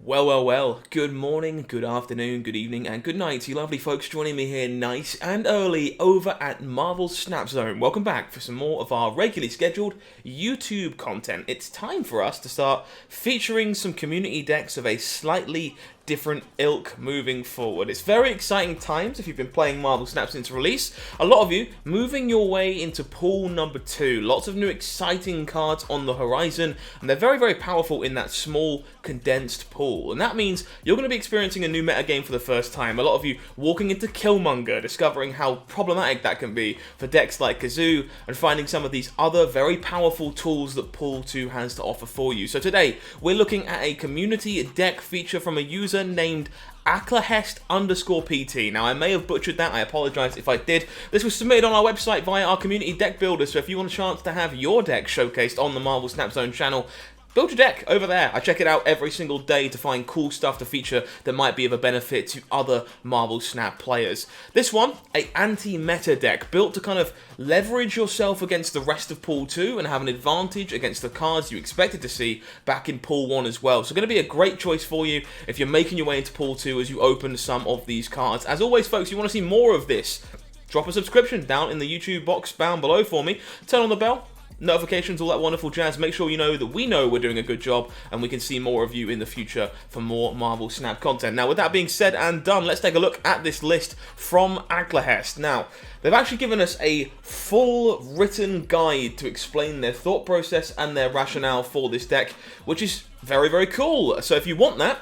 Well, good morning, good afternoon, good evening, and good night to you lovely folks joining me here nice and early over at Marvel Snap Zone. Welcome back for some more of our regularly scheduled YouTube content. It's time for us to start featuring some community decks of a slightly different ilk moving forward. It's very exciting times if you've been playing Marvel Snap since release. A lot of you moving your way into pool number 2. Lots of new exciting cards on the horizon, and they're very, very powerful in that small, condensed pool. And that means you're going to be experiencing a new meta game for the first time. A lot of you walking into Killmonger, discovering how problematic that can be for decks like Kazoo, and finding some of these other very powerful tools that Pool 2 has to offer for you. So today, we're looking at a community deck feature from a user named Aclahest_PT. Now, I may have butchered that. I apologize if I did. This was submitted on our website via our community deck builder, so if you want a chance to have your deck showcased on the Marvel Snap Zone channel, build your deck over there. I check it out every single day to find cool stuff to feature that might be of a benefit to other Marvel Snap players. This one, a anti-meta deck built to kind of leverage yourself against the rest of Pool 2 and have an advantage against the cards you expected to see back in Pool 1 as well. So going to be a great choice for you if you're making your way into Pool 2 as you open some of these cards. As always, folks, you want to see more of this, drop a subscription down in the YouTube box down below for me. Turn on the bell. Notifications, all that wonderful jazz. Make sure you know that we know we're doing a good job and we can see more of you in the future for more Marvel Snap content. Now, with that being said and done, let's take a look at this list from Aclahest. Now, they've actually given us a full written guide to explain their thought process and their rationale for this deck, which is very, very cool. So if you want that,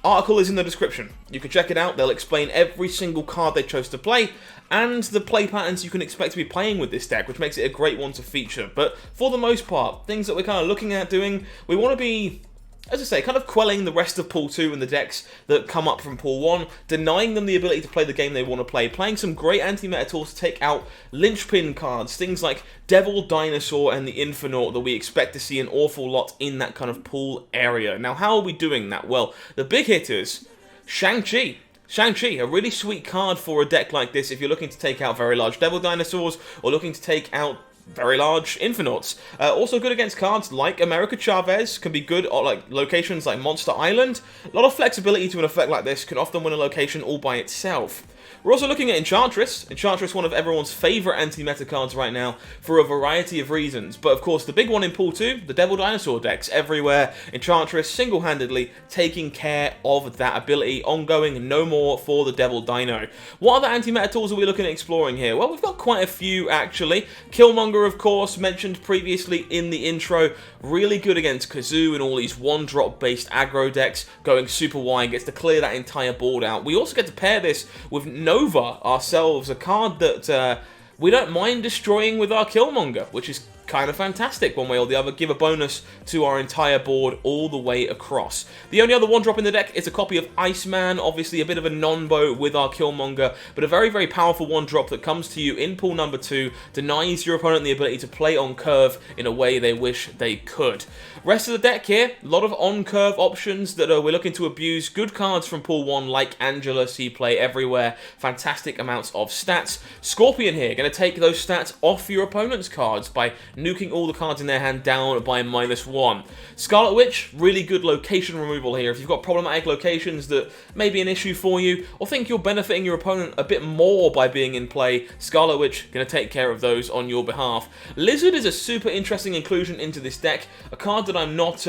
article is in the description. You can check it out. They'll explain every single card they chose to play and the play patterns you can expect to be playing with this deck, which makes it a great one to feature. But for the most part, things that we're kind of looking at doing, we want to be, as I say, kind of quelling the rest of Pool 2 and the decks that come up from Pool 1, denying them the ability to play the game they want to play, playing some great anti-meta tools to take out linchpin cards, things like Devil, Dinosaur, and the Infernaut that we expect to see an awful lot in that kind of pool area. Now, how are we doing that? Well, the big hitters, Shang-Chi. Shang-Chi, a really sweet card for a deck like this if you're looking to take out very large Devil Dinosaurs or looking to take out very large Infernauts. Also good against cards like America Chavez, can be good at like locations like Monster Island. A lot of flexibility to an effect like this, can often win a location all by itself. We're also looking at Enchantress. Enchantress, one of everyone's favourite anti-meta cards right now for a variety of reasons. But of course, the big one in Pool 2, the Devil Dinosaur decks everywhere. Enchantress single-handedly taking care of that ability, ongoing, no more for the Devil Dino. What other anti-meta tools are we looking at exploring here? Well, we've got quite a few actually. Killmonger, of course, mentioned previously in the intro, really good against Kazoo and all these one-drop based aggro decks, going super wide, gets to clear that entire board out. We also get to pair this with Nova ourselves, a card that we don't mind destroying with our Killmonger, which is kind of fantastic one way or the other, give a bonus to our entire board all the way across. The only other one drop in the deck is a copy of Iceman, obviously a bit of a non-bow with our Killmonger, but a very, very powerful one drop that comes to you in pool number 2, denies your opponent the ability to play on curve in a way they wish they could. Rest of the deck here, a lot of on-curve options that we're looking to abuse. Good cards from pool 1 like Angela, see play everywhere, fantastic amounts of stats. Scorpion here, going to take those stats off your opponent's cards by nuking all the cards in their hand down by -1. Scarlet Witch, really good location removal here. If you've got problematic locations that may be an issue for you, or think you're benefiting your opponent a bit more by being in play, Scarlet Witch going to take care of those on your behalf. Lizard is a super interesting inclusion into this deck, a card that I'm not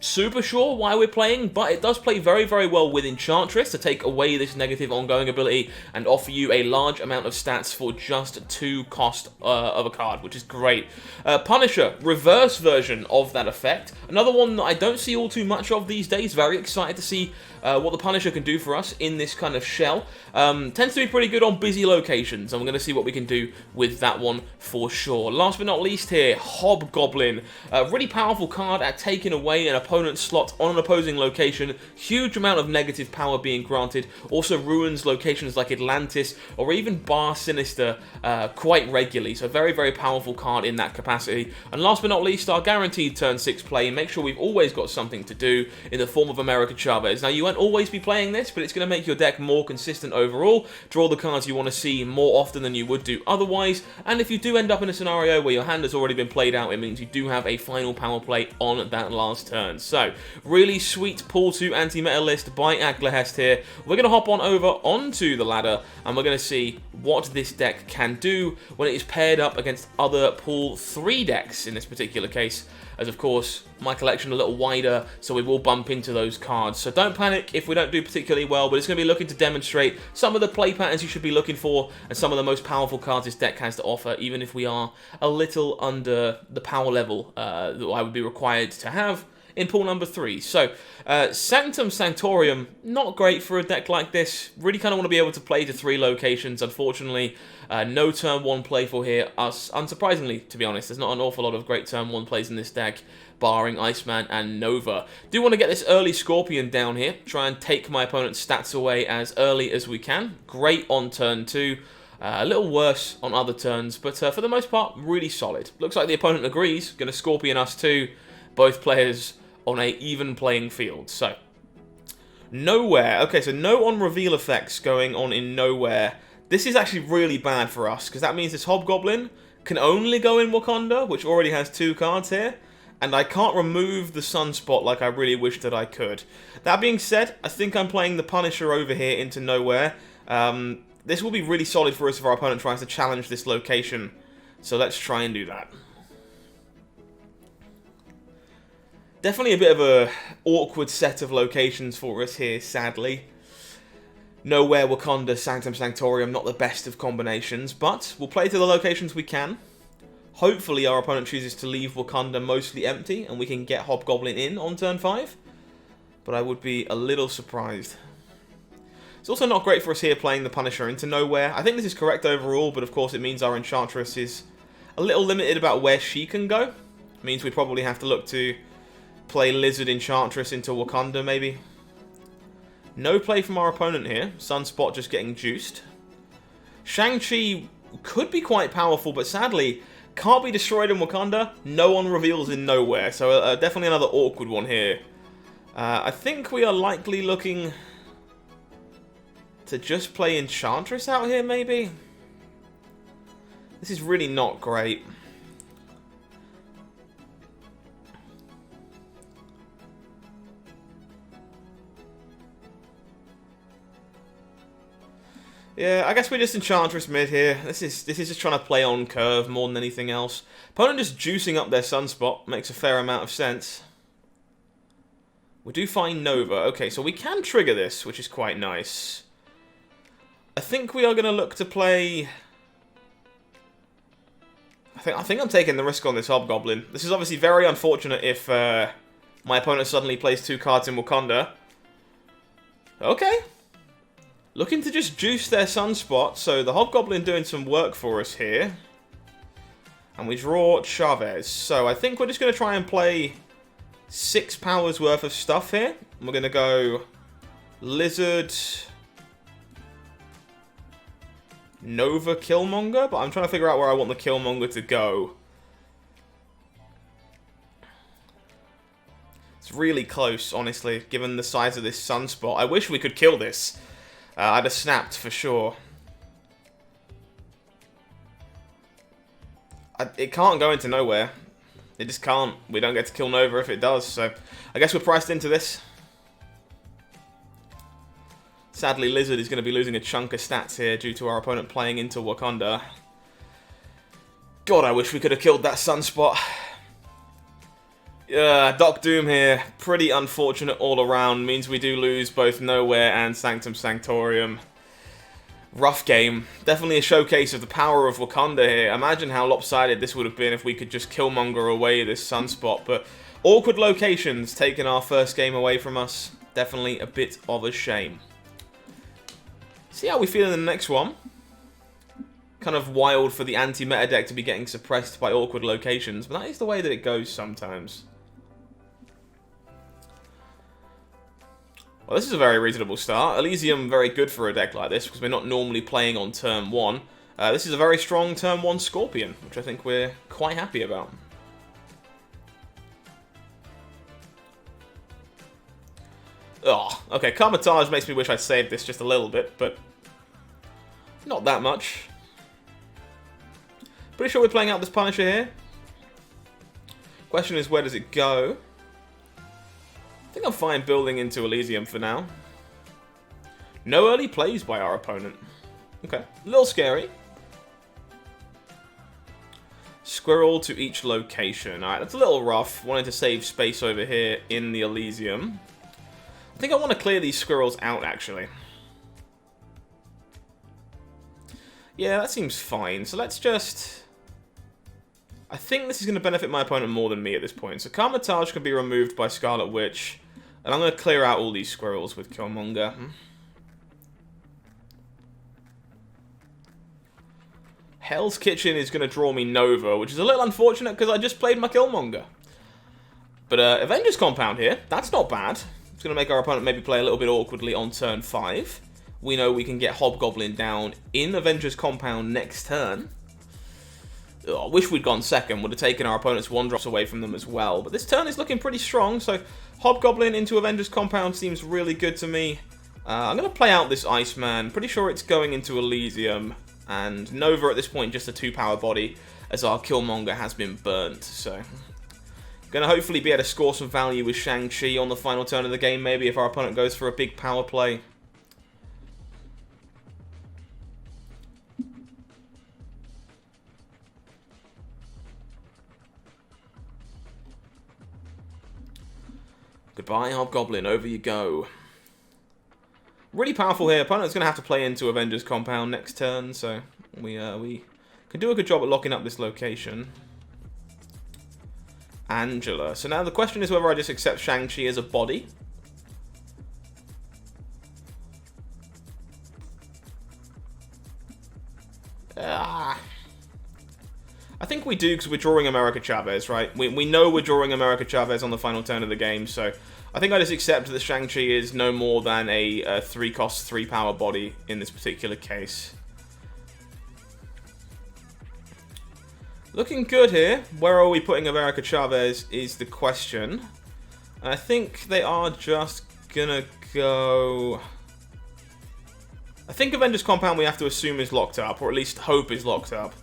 super sure why we're playing, but it does play very, very well with Enchantress to take away this negative ongoing ability and offer you a large amount of stats for just 2 cost of a card, which is great. Punisher, reverse version of that effect. Another one that I don't see all too much of these days. Very excited to see what the Punisher can do for us in this kind of shell. Tends to be pretty good on busy locations, and we're going to see what we can do with that one for sure. Last but not least here, Hobgoblin. A really powerful card at taking away an opponent's slot on an opposing location. Huge amount of negative power being granted. Also ruins locations like Atlantis or even Bar Sinister quite regularly. So very, very powerful card in that capacity. And last but not least, our guaranteed turn 6 play. Make sure we've always got something to do in the form of America Chavez. Now, you won't always be playing this, but it's going to make your deck more consistent overall. Draw the cards you want to see more often than you would do otherwise. And if you do end up in a scenario where your hand has already been played out, it means you do have a final power play on that last turn. So, really sweet pull to anti-meta list by Aglahest here. We're going to hop on over onto the ladder, and we're going to see what this deck can do when it is paired up against other pool 3 decks in this particular case. As of course, my collection a little wider, so we will bump into those cards. So don't panic if we don't do particularly well, but it's going to be looking to demonstrate some of the play patterns you should be looking for, and some of the most powerful cards this deck has to offer, even if we are a little under the power level that I would be required to have in pool number 3. So, Sanctum Sanctorium, not great for a deck like this. Really kind of want to be able to play to 3 locations. Unfortunately, no turn 1 play for here. Unsurprisingly, to be honest, there's not an awful lot of great turn 1 plays in this deck, barring Iceman and Nova. Do want to get this early Scorpion down here. Try and take my opponent's stats away as early as we can. Great on turn 2. A little worse on other turns, but for the most part, really solid. Looks like the opponent agrees. Going to Scorpion us too. Both players on a even playing field. So, Nowhere. Okay, so no on-reveal effects going on in Nowhere. This is actually really bad for us, because that means this Hobgoblin can only go in Wakanda, which already has 2 cards here, and I can't remove the Sunspot like I really wish that I could. That being said, I think I'm playing the Punisher over here into Nowhere. This will be really solid for us if our opponent tries to challenge this location, so let's try and do that. Definitely a bit of a awkward set of locations for us here, sadly. Nowhere, Wakanda, Sanctum Sanctorium, not the best of combinations, but we'll play to the locations we can. Hopefully our opponent chooses to leave Wakanda mostly empty, and we can get Hobgoblin in on turn 5. But I would be a little surprised. It's also not great for us here playing the Punisher into Nowhere. I think this is correct overall, but of course it means our Enchantress is a little limited about where she can go. It means we probably have to look to play Lizard Enchantress into Wakanda, maybe. No play from our opponent here. Sunspot just getting juiced. Shang-Chi could be quite powerful, but sadly can't be destroyed in Wakanda. No one reveals in Nowhere, so definitely another awkward one here. I think we are likely looking to just play Enchantress out here, maybe? This is really not great. Yeah, I guess we're just Enchantress mid here. This is just trying to play on curve more than anything else. Opponent just juicing up their Sunspot makes a fair amount of sense. We do find Nova. Okay, so we can trigger this, which is quite nice. I think we are going to look to play... I think I'm taking the risk on this Hobgoblin. This is obviously very unfortunate if my opponent suddenly plays 2 cards in Wakanda. Okay. Looking to just juice their Sunspot, so the Hobgoblin doing some work for us here. And we draw Chavez. So I think we're just going to try and play 6 powers worth of stuff here. We're going to go Lizard, Nova, Killmonger, but I'm trying to figure out where I want the Killmonger to go. It's really close, honestly, given the size of this Sunspot. I wish we could kill this. I'd have snapped for sure. It can't go into Nowhere. It just can't. We don't get to kill Nova if it does, so I guess we're priced into this. Sadly, Lizard is going to be losing a chunk of stats here due to our opponent playing into Wakanda. God, I wish we could have killed that Sunspot. Doc Doom here. Pretty unfortunate all around. Means we do lose both Nowhere and Sanctum Sanctorium. Rough game. Definitely a showcase of the power of Wakanda here. Imagine how lopsided this would have been if we could just Killmonger away this Sunspot. But awkward locations taking our first game away from us. Definitely a bit of a shame. See how we feel in the next one. Kind of wild for the anti-meta deck to be getting suppressed by awkward locations, but that is the way that it goes sometimes. Well, this is a very reasonable start. Elysium very good for a deck like this, because we're not normally playing on turn 1. This is a very strong turn 1 Scorpion, which I think we're quite happy about. Oh, okay, Karmatage makes me wish I'd saved this just a little bit, but not that much. Pretty sure we're playing out this Punisher here. Question is, where does it go? I think I'm fine building into Elysium for now. No early plays by our opponent. Okay, a little scary. Squirrel to each location. Alright, that's a little rough. Wanted to save space over here in the Elysium. I think I want to clear these squirrels out, actually. Yeah, that seems fine. So let's just... I think this is going to benefit my opponent more than me at this point. So Karmatage can be removed by Scarlet Witch. And I'm going to clear out all these squirrels with Killmonger. Hell's Kitchen is going to draw me Nova, which is a little unfortunate because I just played my Killmonger. But Avengers Compound here, that's not bad. It's going to make our opponent maybe play a little bit awkwardly on turn 5. We know we can get Hobgoblin down in Avengers Compound next turn. I wish we'd gone second, would have taken our opponent's 1-drops away from them as well. But this turn is looking pretty strong, so Hobgoblin into Avengers Compound seems really good to me. I'm going to play out this Iceman. Pretty sure it's going into Elysium. And Nova at this point just a 2-power body, as our Killmonger has been burnt. So, going to hopefully be able to score some value with Shang-Chi on the final turn of the game, maybe if our opponent goes for a big power play. Goodbye, Hobgoblin. Over you go. Really powerful here. Opponent's going to have to play into Avengers Compound next turn, so we can do a good job at locking up this location. Angela. So now the question is whether I just accept Shang-Chi as a body. I think we do because we're drawing America Chavez, right? We know we're drawing America Chavez on the final turn of the game, so I think I just accept that Shang-Chi is no more than a 3-cost, 3-power body in this particular case. Looking good here. Where are we putting America Chavez is the question. And I think they are just gonna go... I think Avengers Compound we have to assume is locked up, or at least hope is locked up.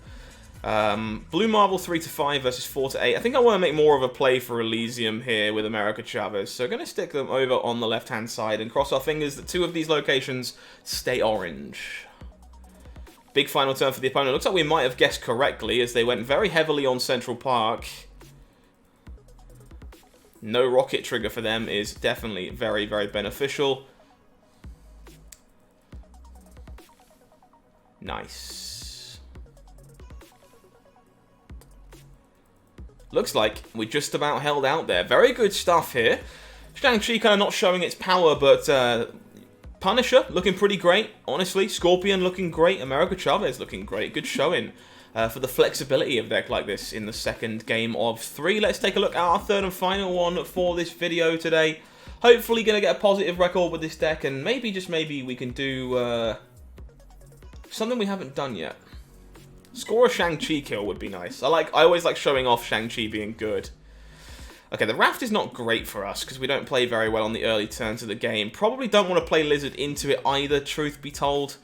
Blue Marble 3-5 versus 4-8. I think I want to make more of a play for Elysium here with America Chavez. So going to stick them over on the left-hand side and cross our fingers that 2 of these locations stay orange. Big final turn for the opponent. Looks like we might have guessed correctly as they went very heavily on Central Park. No rocket trigger for them is definitely very, very beneficial. Nice. Looks like we just about held out there. Very good stuff here. Shang-Chi kind of not showing its power, but Punisher looking pretty great, honestly. Scorpion looking great. America Chavez looking great. Good showing for the flexibility of a deck like this in the second game of 3. Let's take a look at our third and final one for this video today. Hopefully going to get a positive record with this deck, and maybe, just maybe, we can do something we haven't done yet. Score a Shang-Chi kill would be nice. I always like showing off Shang-Chi being good. Okay, the Raft is not great for us because we don't play very well on the early turns of the game. Probably don't want to play Lizard into it either, truth be told,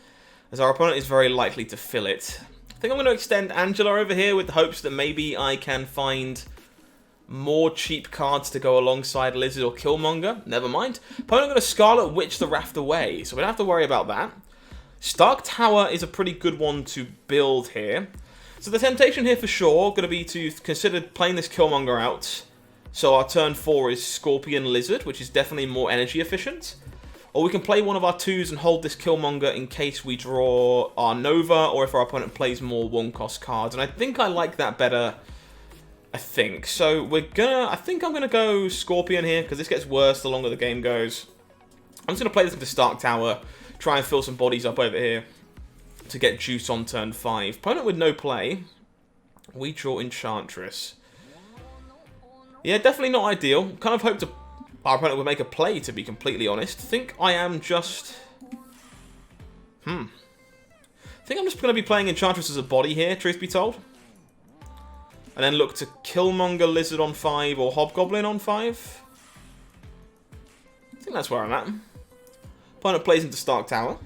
as our opponent is very likely to fill it. I think I'm going to extend Angela over here with the hopes that maybe I can find more cheap cards to go alongside Lizard or Killmonger. Never mind. Opponent going to Scarlet Witch the Raft away, so we don't have to worry about that. Stark Tower is a pretty good one to build here. So the temptation here for sure going to be to consider playing this Killmonger out. So our turn 4 is Scorpion Lizard, which is definitely more energy efficient. Or we can play one of our 2s and hold this Killmonger in case we draw our Nova, or if our opponent plays more 1-cost cards. And I think I like that better, I think. So I think I'm gonna go Scorpion here, because this gets worse the longer the game goes. I'm just gonna play this into Stark Tower. Try and fill some bodies up over here to get juice on turn 5. Opponent with no play. We draw Enchantress. Yeah, definitely not ideal. Kind of hoped our opponent would make a play, to be completely honest. Think I am just... I think I'm just going to be playing Enchantress as a body here, truth be told. And then look to Killmonger Lizard on 5 or Hobgoblin on 5. I think that's where I'm at. Opponent plays into Stark Tower.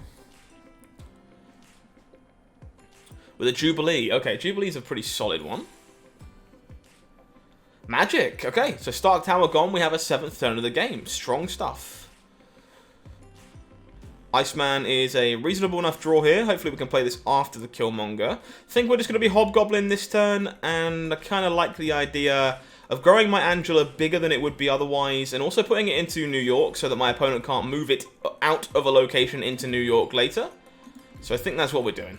With a Jubilee. Okay, Jubilee's a pretty solid one. Magic. Okay, so Stark Tower gone. We have a 7th turn of the game. Strong stuff. Iceman is a reasonable enough draw here. Hopefully we can play this after the Killmonger. Think we're just going to be Hobgoblin this turn, and I kind of like the idea of growing my Angela bigger than it would be otherwise, and also putting it into New York so that my opponent can't move it out of a location into New York later. So I think that's what we're doing.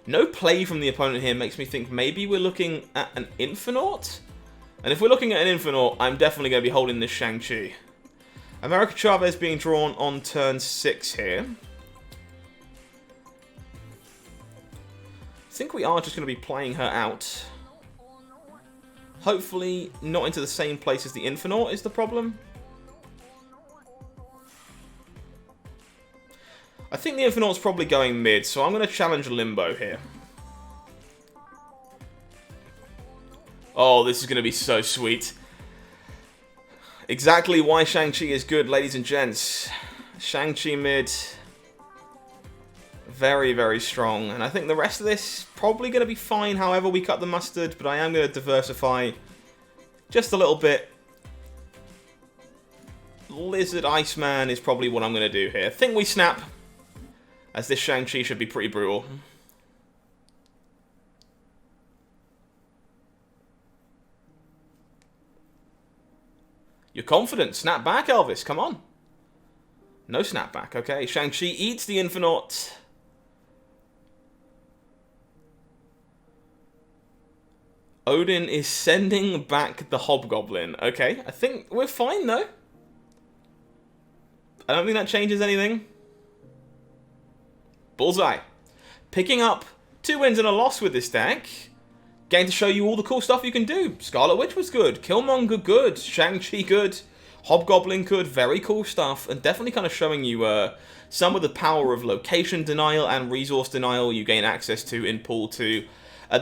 No play from the opponent here makes me think maybe we're looking at an Infernaut? And if we're looking at an Infernaut, I'm definitely going to be holding this Shang-Chi. America Chavez being drawn on turn 6 here. I think we are just going to be playing her out. Hopefully not into the same place as the Infernaut is the problem. I think the Infernaut's probably going mid, so I'm going to challenge Limbo here. Oh, this is going to be so sweet. Exactly why Shang-Chi is good, ladies and gents. Shang-Chi mid. Very, very strong. And I think the rest of this probably going to be fine however we cut the mustard, but I am going to diversify just a little bit. Lizard Iceman is probably what I'm going to do here. I think we snap, as this Shang-Chi should be pretty brutal. You're confident. Snap back, Elvis. Come on. No snap back. Okay. Shang-Chi eats the Infernaut. Odin is sending back the Hobgoblin. Okay. I think we're fine, though. I don't think that changes anything. Bullseye. Picking up 2 wins and a loss with this deck. Getting to show you all the cool stuff you can do. Scarlet Witch was good. Killmonger good. Shang-Chi good. Hobgoblin good. Very cool stuff. And definitely kind of showing you some of the power of location denial and resource denial you gain access to in Pool 2.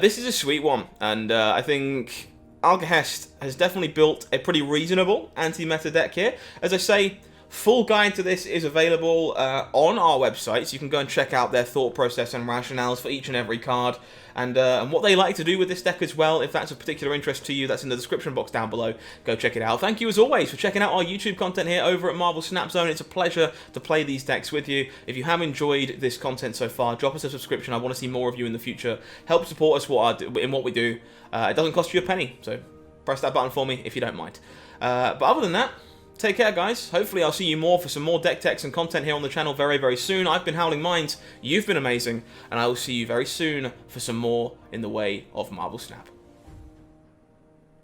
This is a sweet one. And I think Algehest has definitely built a pretty reasonable anti-meta deck here. As I say, full guide to this is available on our website, so you can go and check out their thought process and rationales for each and every card, and what they like to do with this deck as well. If that's of particular interest to you, that's in the description box down below. Go check it out. Thank you as always for checking out our YouTube content here over at Marvel Snap Zone. It's a pleasure to play these decks with you. If you have enjoyed this content so far, drop us a subscription. I want to see more of you in the future. Help support us in what we do. It doesn't cost you a penny, so press that button for me if you don't mind. But other than that, take care, guys. Hopefully I'll see you more for some more deck techs and content here on the channel very, very soon. I've been HowlingMines. You've been amazing. And I will see you very soon for some more in the way of Marvel Snap.